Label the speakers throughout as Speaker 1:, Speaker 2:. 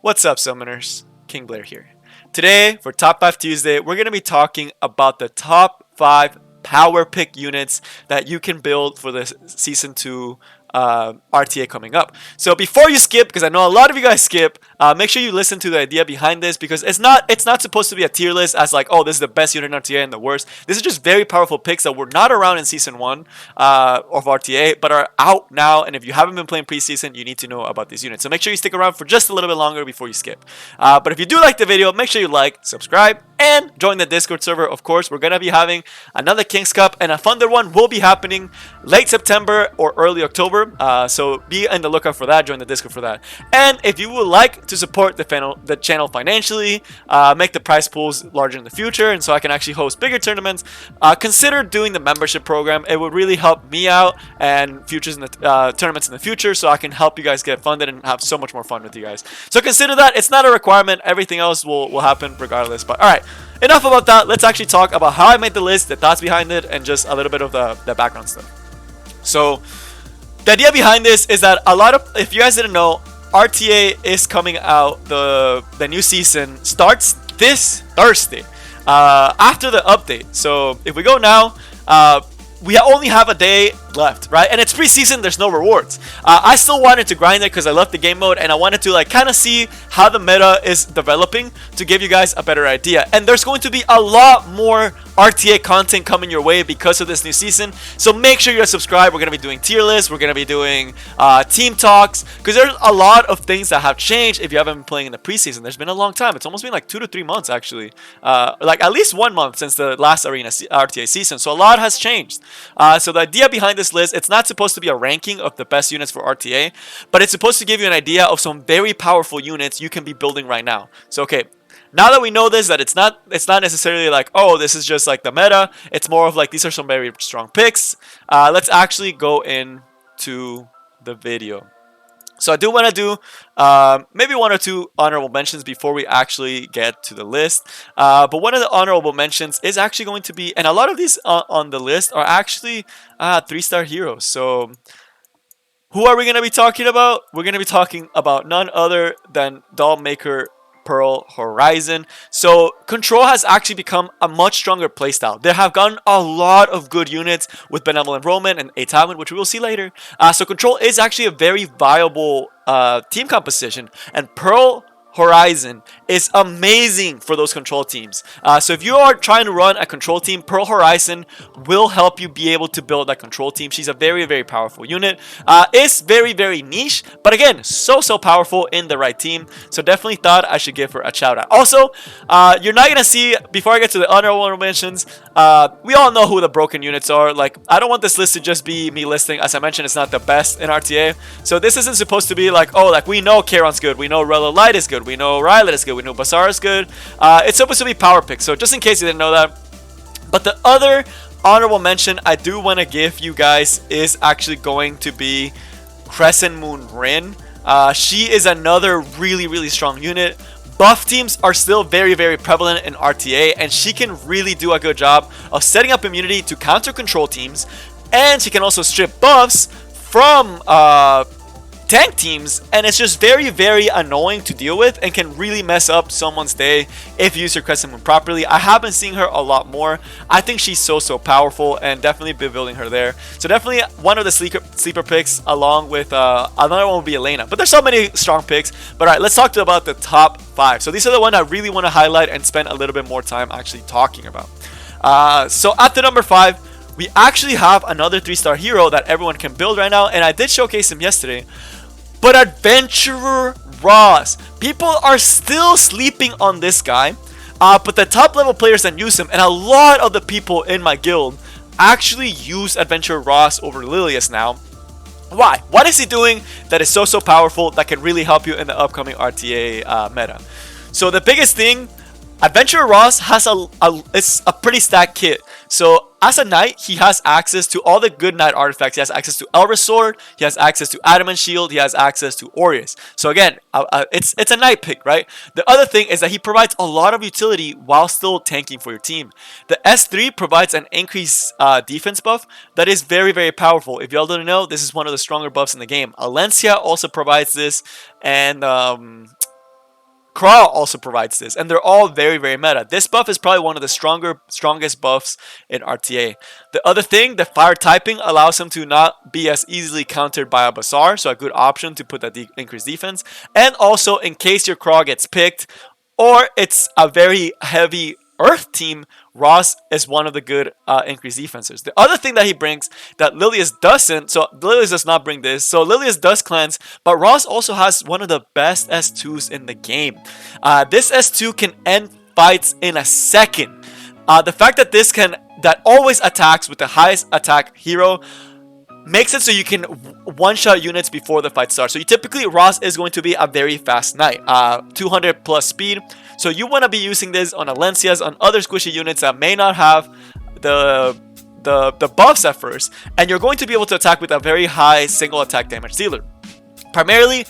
Speaker 1: What's up, Summoners? King Blair here. Today, for Top 5 Tuesday, we're going to be talking about the top 5 power pick units that you can build for the Season 2 RTA coming up. So before you skip, because I know a lot of you guys skip, make sure you listen to the idea behind this, because it's not supposed to be a tier list as like, oh, this is the best unit in RTA and the worst. This is just very powerful picks that were not around in Season 1 of RTA, but are out now, and if you haven't been playing preseason, you need to know about these units. So make sure you stick around for just a little bit longer before you skip. But if you do like the video, make sure you like, subscribe, and join the Discord server. Of course, we're going to be having another King's Cup, and a Thunder one will be happening late September or early October. So be on the lookout for that. Join the Discord for that. And if you would like to support the channel financially, make the prize pools larger in the future, and so I can actually host bigger tournaments, consider doing the membership program. It would really help me out and futures in the tournaments in the future, so I can help you guys get funded and have so much more fun with you guys. So consider that. It's not a requirement. Everything else will happen regardless. But all right, enough about that. Let's actually talk about how I made the list, the thoughts behind it, and just a little bit of the background stuff. So the idea behind this is that if you guys didn't know, RTA is coming out. The new season starts this Thursday after the update. So if we go now, we only have a day left, right? And it's preseason, there's no rewards. I still wanted to grind it because I love the game mode, and I wanted to like kind of see how the meta is developing to give you guys a better idea. And there's going to be a lot more RTA content coming your way because of this new season, so make sure you're subscribed. We're going to be doing tier lists, we're going to be doing team talks, because there's a lot of things that have changed. If you haven't been playing in the preseason, there's been a long time. It's almost been like 2 to 3 months actually, like at least 1 month since the last Arena RTA season, so a lot has changed. So the idea behind this list, it's not supposed to be a ranking of the best units for RTA, but it's supposed to give you an idea of some very powerful units you can be building right now. So okay, now that we know this, that it's not necessarily like, oh, this is just like the meta, it's more of like these are some very strong picks. Let's actually go into the video. So I do want to do maybe 1 or 2 honorable mentions before we actually get to the list. But one of the honorable mentions is actually going to be, and a lot of these on the list are actually 3-star heroes. So who are we going to be talking about? We're going to be talking about none other than doll maker Pearlhorizon. So Control has actually become a much stronger playstyle. There have gotten a lot of good units with Benevolent Romann and Tywin, which we will see later. So Control is actually a very viable team composition, and Pearlhorizon is amazing for those control teams. So if you are trying to run a control team, Pearlhorizon will help you be able to build that control team. She's a very, very powerful unit. Is very, very niche, but again, so powerful in the right team. So definitely thought I should give her a shout out. Also, you're not gonna see, before I get to the honorable mentions, we all know who the broken units are. Like, I don't want this list to just be me listing. As I mentioned, it's not the best in RTA. So this isn't supposed to be like, oh, like we know Charon's good, we know Rella Light is good, we know Rylet is good, we know Bazaar is good. It's supposed to be power picks, so just in case you didn't know that. But the other honorable mention I do want to give you guys is actually going to be Crescent Moon Rin. She is another really, really strong unit. Buff teams are still very, very prevalent in RTA, and she can really do a good job of setting up immunity to counter control teams, and she can also strip buffs from tank teams, and it's just very, very annoying to deal with and can really mess up someone's day if you use your Crescent Moon properly. I have been seeing her a lot more. I think she's so powerful, and definitely been building her there. So definitely one of the sleeper picks, along with another one would be Elena. But there's so many strong picks. But all right, let's talk about the top 5. So these are the ones I really want to highlight and spend a little bit more time actually talking about. So at the number 5, we actually have another 3-star hero that everyone can build right now, and I did showcase him yesterday. But Adventurer Ross, people are still sleeping on this guy, but the top level players that use him, and a lot of the people in my guild actually use Adventurer Ross over Lilius now. Why? What is he doing that is so powerful that can really help you in the upcoming RTA meta? So the biggest thing, Adventurer Ross has it's a pretty stacked kit. So as a knight, he has access to all the good knight artifacts. He has access to Elra's Sword, he has access to Adamant Shield, he has access to Aureus. So again, it's a knight pick, right? The other thing is that he provides a lot of utility while still tanking for your team. The S3 provides an increased defense buff that is very, very powerful. If y'all don't know, this is one of the stronger buffs in the game. Alencia also provides this, and Crawl also provides this, and they're all very, very meta. This buff is probably one of the strongest buffs in RTA. The other thing, the fire typing allows him to not be as easily countered by a Bazaar, so a good option to put that increased defense. And also, in case your Crawl gets picked, or it's a very heavy Earth team, Ross is one of the good increased defenses. The other thing that he brings that Lilius doesn't, so Lilius does not bring this, so Lilius does cleanse, but Ross also has one of the best S2s in the game. This S2 can end fights in a second. The fact that that always attacks with the highest attack hero makes it so you can one-shot units before the fight starts. So typically, Ross is going to be a very fast knight, 200 plus speed. So you want to be using this on Alencias, on other squishy units that may not have the buffs at first, and you're going to be able to attack with a very high single attack damage dealer. Primarily,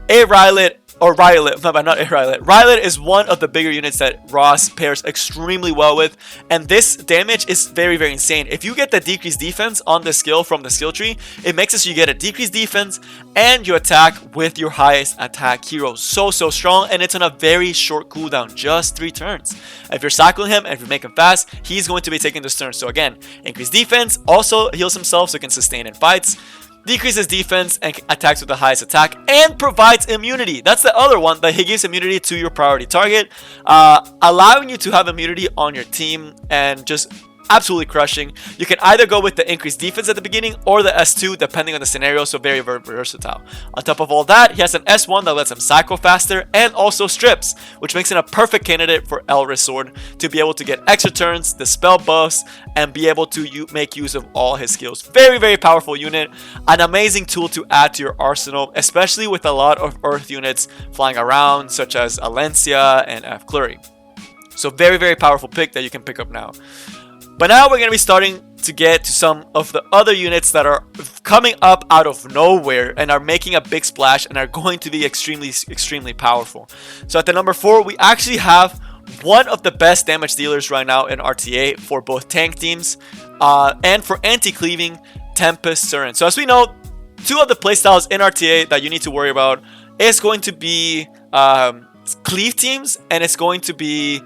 Speaker 1: Rylet, Rylet is one of the bigger units that Ross pairs extremely well with, and this damage is very, very insane. If you get the decreased defense on the skill from the skill tree, it makes it so you get a decreased defense and you attack with your highest attack hero. So strong, and it's on a very short cooldown, just 3 turns. If you're cycling him and if you make him fast, he's going to be taking this turn. So again, increased defense, also heals himself so he can sustain in fights, decreases defense and attacks with the highest attack, and provides immunity. That's the other one, that he gives immunity to your priority target, allowing you to have immunity on your team and just absolutely crushing. You can either go with the increased defense at the beginning or the S2 depending on the scenario, so very, very versatile. On top of all that, he has an S1 that lets him cycle faster and also strips, which makes him a perfect candidate for Elris Sword to be able to get extra turns, dispel buffs, and be able to make use of all his skills. Very, very powerful unit, an amazing tool to add to your arsenal, especially with a lot of Earth units flying around such as Alencia and F. Kluri. So very, very powerful pick that you can pick up now. But now we're going to be starting to get to some of the other units that are coming up out of nowhere and are making a big splash and are going to be extremely powerful. So at the number 4, we actually have one of the best damage dealers right now in RTA for both tank teams and for anti-cleaving, Tempest Surin. So as we know, 2 of the playstyles in RTA that you need to worry about is going to be cleave teams, and it's going to be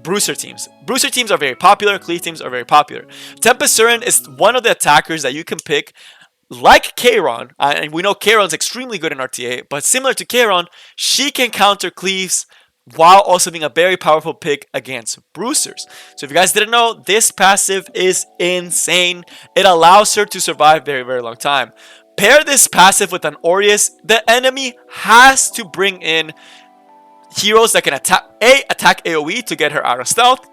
Speaker 1: Bruiser teams. Bruiser teams are very popular. Cleave teams are very popular. Tempest Surin is one of the attackers that you can pick, like Kayron, and we know Kayron's extremely good in RTA, but similar to Kayron, she can counter cleaves while also being a very powerful pick against Bruisers. So if you guys didn't know, this passive is insane. It allows her to survive very, very long time. Pair this passive with an Aureus, the enemy has to bring in heroes that can attack AoE to get her out of stealth,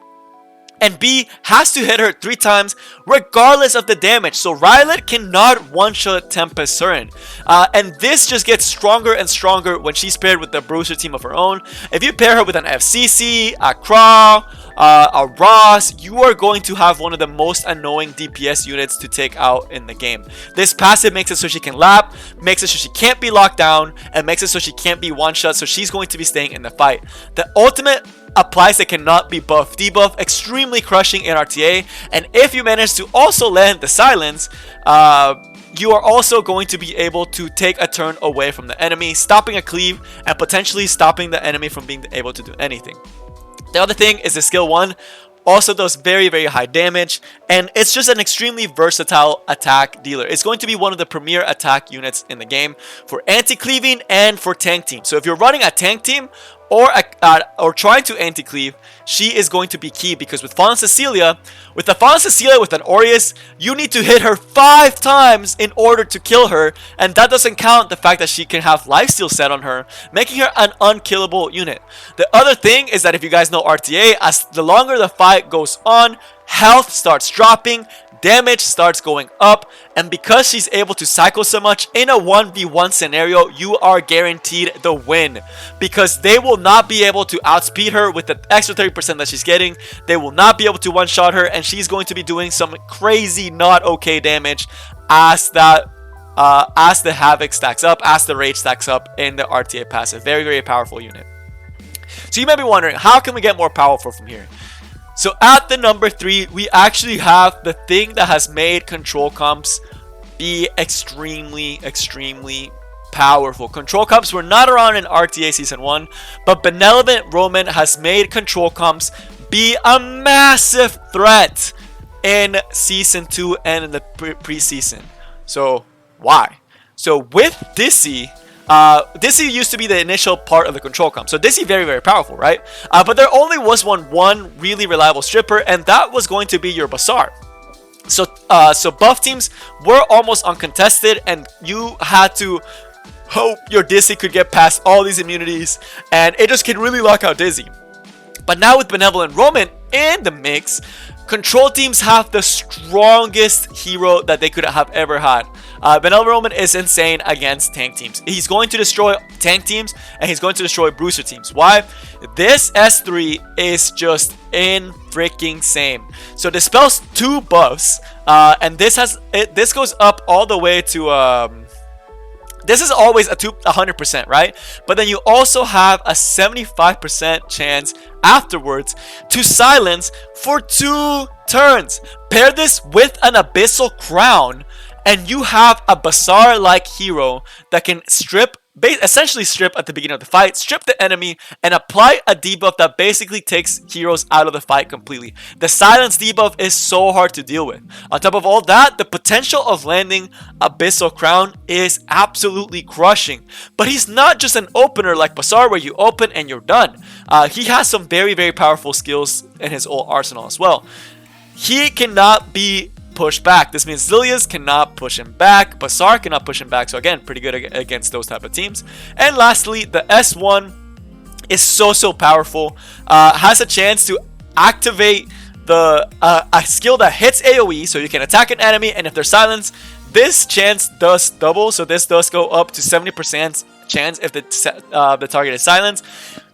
Speaker 1: and B, has to hit her 3 times regardless of the damage. So Rylet cannot one-shot Tempest Surin. And this just gets stronger and stronger when she's paired with the Bruiser team of her own. If you pair her with an FCC, a Crawl, a Ross, you are going to have one of the most annoying DPS units to take out in the game. This passive makes it so she can lap, makes it so she can't be locked down, and makes it so she can't be one-shot, so she's going to be staying in the fight. The ultimate applies that cannot be buff debuff, extremely crushing in RTA, and if you manage to also land the silence, you are also going to be able to take a turn away from the enemy, stopping a cleave and potentially stopping the enemy from being able to do anything. The other thing is the skill 1 also does very, very high damage, and it's just an extremely versatile attack dealer. It's going to be one of the premier attack units in the game for anti-cleaving and for tank team. So if you're running a tank team or trying to anti-cleave, she is going to be key, because with Fallen Cecilia, with an Aureus, you need to hit her 5 times in order to kill her, and that doesn't count the fact that she can have lifesteal set on her, making her an unkillable unit. The other thing is that if you guys know RTA, as the longer the fight goes on, health starts dropping, damage starts going up, and because she's able to cycle so much in a 1v1 scenario, you are guaranteed the win, because they will not be able to outspeed her with the extra 30% that she's getting. They will not be able to one-shot her, and she's going to be doing some crazy not okay damage as the Havoc stacks up, as the Rage stacks up in the RTA passive. Very, very powerful unit. So you may be wondering, how can we get more powerful from here? So at the number 3, we actually have the thing that has made control comps be extremely powerful. Control comps were not around in RTA Season 1, but Benevolent Romann has made control comps be a massive threat in Season 2 and in the preseason. So, why? So, with Dizzy, Dizzy used to be the initial part of the control comp. So Dizzy very, very powerful, right? But there only was one really reliable stripper, and that was going to be your Bazaar. So buff teams were almost uncontested, and you had to hope your Dizzy could get past all these immunities, and it just can really lock out Dizzy. But now with Benevolent Romann in the mix, control teams have the strongest hero that they could have ever had. Benevolent Romann is insane against tank teams. He's going to destroy tank teams, and he's going to destroy bruiser teams. Why? This S3 is just in freaking insane. So dispels 2 buffs, and this goes up all the way to this is always a 100%, right? But then you also have a 75% chance afterwards to silence for 2 turns. Pair this with an Abyssal Crown, and you have a Bazaar-like hero that can essentially strip at the beginning of the fight, strip the enemy, and apply a debuff that basically takes heroes out of the fight completely. The silence debuff is so hard to deal with. On top of all that, the potential of landing Abyssal Crown is absolutely crushing. But he's not just an opener like Bazaar where you open and you're done. He has some very, very powerful skills in his old arsenal as well. He cannot be pushed back. This means Zilius cannot push him back. Bazaar cannot push him back. So again, pretty good against those type of teams. And lastly, the S1 is so powerful. Has a chance to activate the a skill that hits AoE, so you can attack an enemy, and if they're silenced, this chance does double. So this does go up to 70% chance if the target is silenced,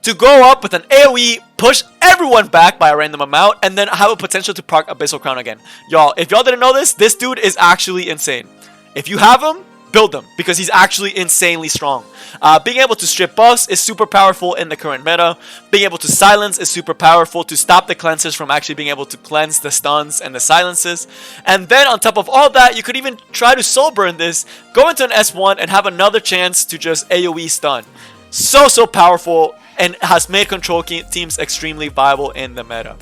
Speaker 1: to go up with an AoE, push everyone back by a random amount, and then have a potential to proc Abyssal Crown again. Y'all, if y'all didn't know this dude is actually insane. If you have him, build him, because he's actually insanely strong. Being able to strip buffs is super powerful in the current meta. Being able to silence is super powerful to stop the cleansers from actually being able to cleanse the stuns and the silences. And then on top of all that, you could even try to soul burn this, go into an S1, and have another chance to just AoE stun. So powerful, and has made control teams extremely viable in the meta.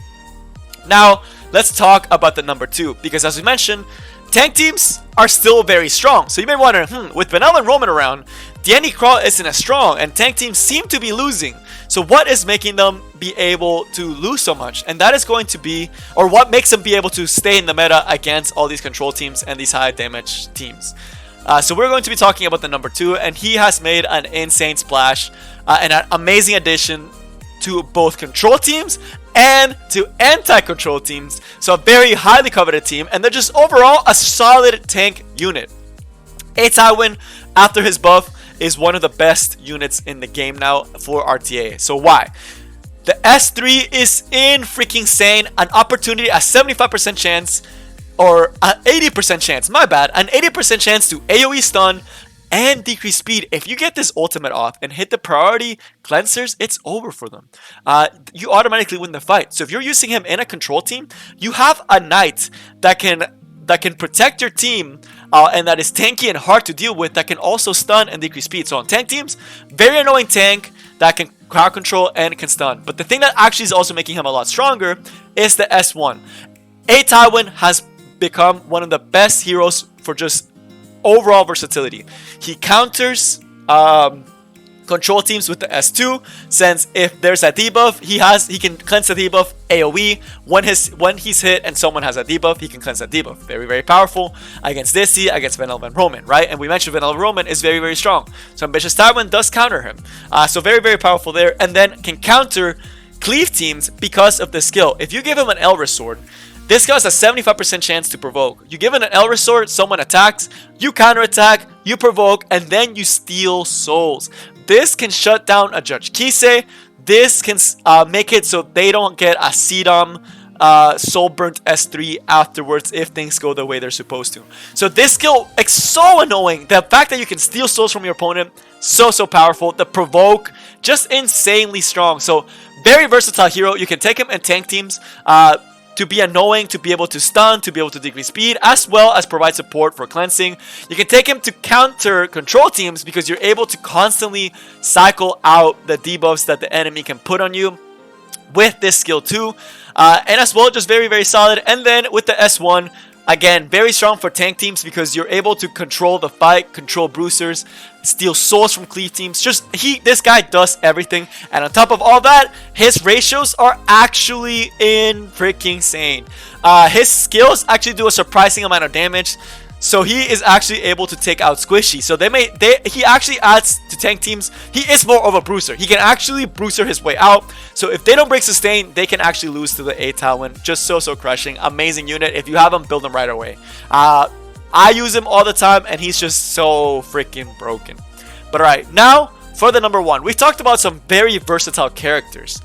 Speaker 1: Now, let's talk about the number 2, because as we mentioned, tank teams are still very strong. So you may wonder, with Benevolent Romann around, Danny Crawl isn't as strong, and tank teams seem to be losing. So what is making them be able to lose so much? And that is going to be, or what makes them be able to stay in the meta against all these control teams and these high damage teams. So we're going to be talking about the number 2, and he has made an insane splash and an amazing addition to both control teams and to anti-control teams. So a very highly coveted team, and they're just overall a solid tank unit. Tywin, after his buff, is one of the best units in the game now for RTA. So why? The S3 is in freaking insane. An opportunity, a 75% chance, or an 80% chance, my bad, an 80% chance to AoE stun and decrease speed. If you get this ultimate off and hit the priority cleansers, it's over for them. You automatically win the fight. So if you're using him in a control team, you have a knight that can protect your team, and that is tanky and hard to deal with, that can also stun and decrease speed. So on tank teams, very annoying tank that can crowd control and can stun. But the thing that actually is also making him a lot stronger is the S1. Tywin has become one of the best heroes for just overall versatility. He counters control teams with the S2, since if there's a debuff, he can cleanse the debuff AoE. When he's hit and someone has a debuff, he can cleanse that debuff. Very powerful against Dizzy, against Benevolent Romann, right? And we mentioned Benevolent Romann is very strong. So Ambitious Tywin does counter him. So very powerful there, and then can counter cleave teams because of the skill. If you give him an Elris Sword, this guy has a 75% chance to provoke. You give it an Elris Sword, someone attacks, you counterattack, you provoke, and then you steal souls. This can shut down a Judge Kise. This can make it so they don't get a Sedum soul burnt S3 afterwards if things go the way they're supposed to. So this skill is so annoying. The fact that you can steal souls from your opponent, so powerful. The provoke, just insanely strong. So very versatile hero. You can take him in tank teams. to be annoying, to be able to stun, to be able to decrease speed, as well as provide support for cleansing. You can take him to counter control teams because you're able to constantly cycle out the debuffs that the enemy can put on you with this skill too. And as well, just very, very solid. And then with the S1, again, very strong for tank teams because you're able to control the fight, control bruisers, steal souls from cleave teams. This guy does everything. And on top of all that, his ratios are actually freaking insane. His skills actually do a surprising amount of damage. So he is actually able to take out Squishy. So he actually adds to tank teams. He is more of a bruiser. He can actually bruiser his way out. So if they don't break sustain, they can actually lose to the A Tywin. Just so crushing. Amazing unit. If you have him, build him right away. I use him all the time and he's just so freaking broken. But alright, now for the number 1. We talked about some very versatile characters.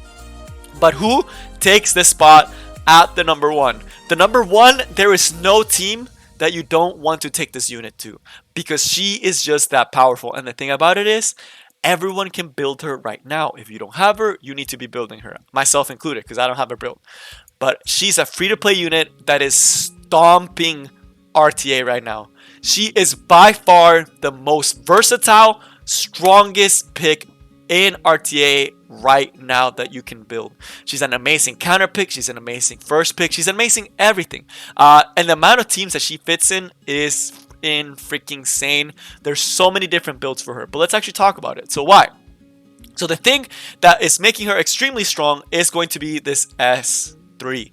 Speaker 1: But who takes this spot at the number 1? The number 1, there is no team that you don't want to take this unit to because she is just that powerful. And the thing about it is, everyone can build her right now. If you don't have her, you need to be building her, myself included, because I don't have her built. But she's a free-to-play unit that is stomping RTA right now. She is by far the most versatile, strongest pick in RTA right now that you can build. She's an amazing counter pick. She's an amazing first pick. She's amazing everything. And the amount of teams that she fits in is freaking insane. There's so many different builds for her. But let's actually talk about it. So why? So the thing that is making her extremely strong is going to be this S3.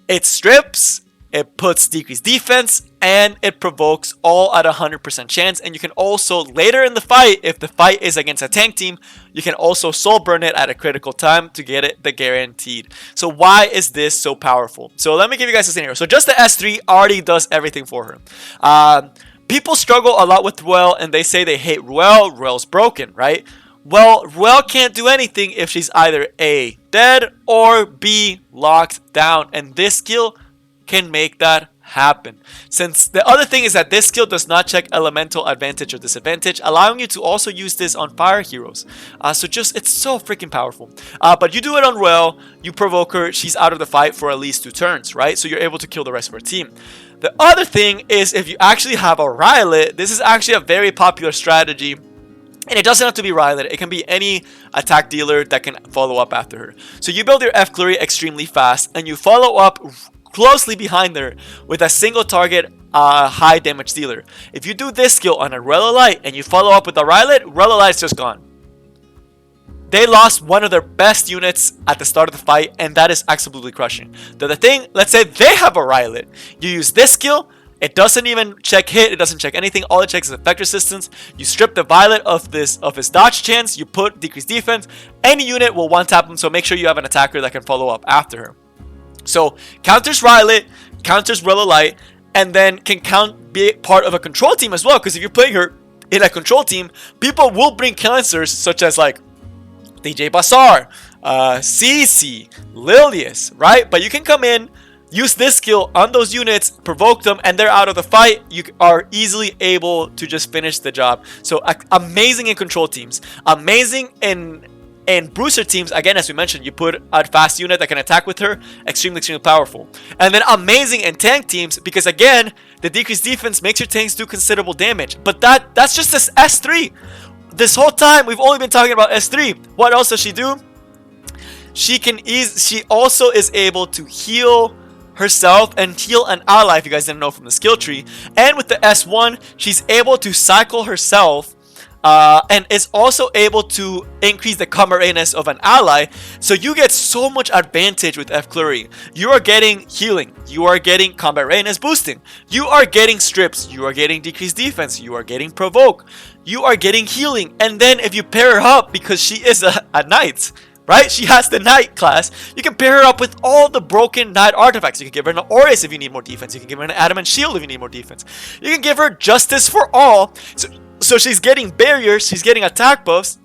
Speaker 1: It strips, it puts decreased defense, and it provokes all at 100% chance. And you can also, later in the fight, if the fight is against a tank team, you can also soul burn it at a critical time to get it the guaranteed. So why is this so powerful? So let me give you guys a scenario. So just the S3 already does everything for her. People struggle a lot with Ruel, and they say they hate Ruel. Ruel's broken, right? Well, Ruel can't do anything if she's either A, dead, or B, locked down. And this skill can make that happen. Since the other thing is that this skill does not check elemental advantage or disadvantage, allowing you to also use this on fire heroes. It's so freaking powerful. But you do it on Ruel, you provoke her, she's out of the fight for at least 2 turns, right? So you're able to kill the rest of her team. The other thing is if you actually have a Rylet, this is actually a very popular strategy. And it doesn't have to be Rylet. It can be any attack dealer that can follow up after her. So you build your F Kluri extremely fast, and you follow up closely behind her with a single target high damage dealer. If you do this skill on a Relolite and you follow up with a Rylet, Relolite's just gone. They lost one of their best units at the start of the fight, and that is absolutely crushing. The other thing, let's say they have a Rylet. You use this skill, it doesn't even check hit, it doesn't check anything, all it checks is effect resistance. You strip the Violet of his dodge chance, you put decreased defense, any unit will one-tap him, so make sure you have an attacker that can follow up after her. So counters Rylet, counters Relolite, and then can be part of a control team as well. Because if you're playing her in a control team, people will bring cancers such as like DJ Basar, CC, Lilius, right? But you can come in, use this skill on those units, provoke them, and they're out of the fight. You are easily able to just finish the job. So amazing in control teams, amazing in bruiser teams. Again, as we mentioned, you put a fast unit that can attack with her, extremely powerful. And then amazing in tank teams because again, the decreased defense makes your tanks do considerable damage. But that's just this S3. This whole time we've only been talking about S3. What else does she do? She also is able to heal herself and heal an ally, if you guys didn't know from the skill tree. And with the S1, she's able to cycle herself and is also able to increase the combat of an ally. So you get so much advantage with F Kluri. You are getting healing, you are getting combat readiness boosting, you are getting strips, you are getting decreased defense, you are getting provoke, you are getting healing. And then if you pair her up, because she is a knight, right? She has the knight class. You can pair her up with all the broken knight artifacts. You can give her an Aureus if you need more defense. You can give her an adamant shield if you need more defense. You can give her justice for all. So she's getting barriers, she's getting attack buffs,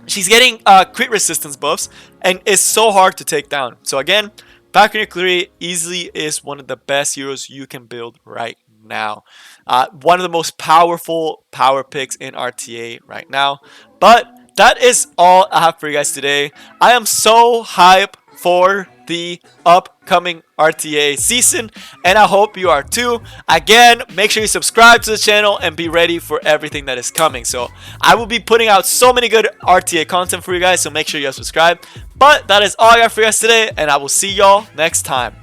Speaker 1: she's getting crit resistance buffs, and it's so hard to take down. So again, Falconer Kluri easily is one of the best heroes you can build right now. One of the most powerful power picks in RTA right now. But that is all I have for you guys today. I am so hyped for the upcoming RTA season, and I hope you are too. Again, make sure you subscribe to the channel and be ready for everything that is coming. So I will be putting out so many good RTA content for you guys, so make sure you subscribe. But that is all I got for you guys today, and I will see y'all next time.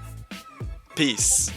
Speaker 1: Peace.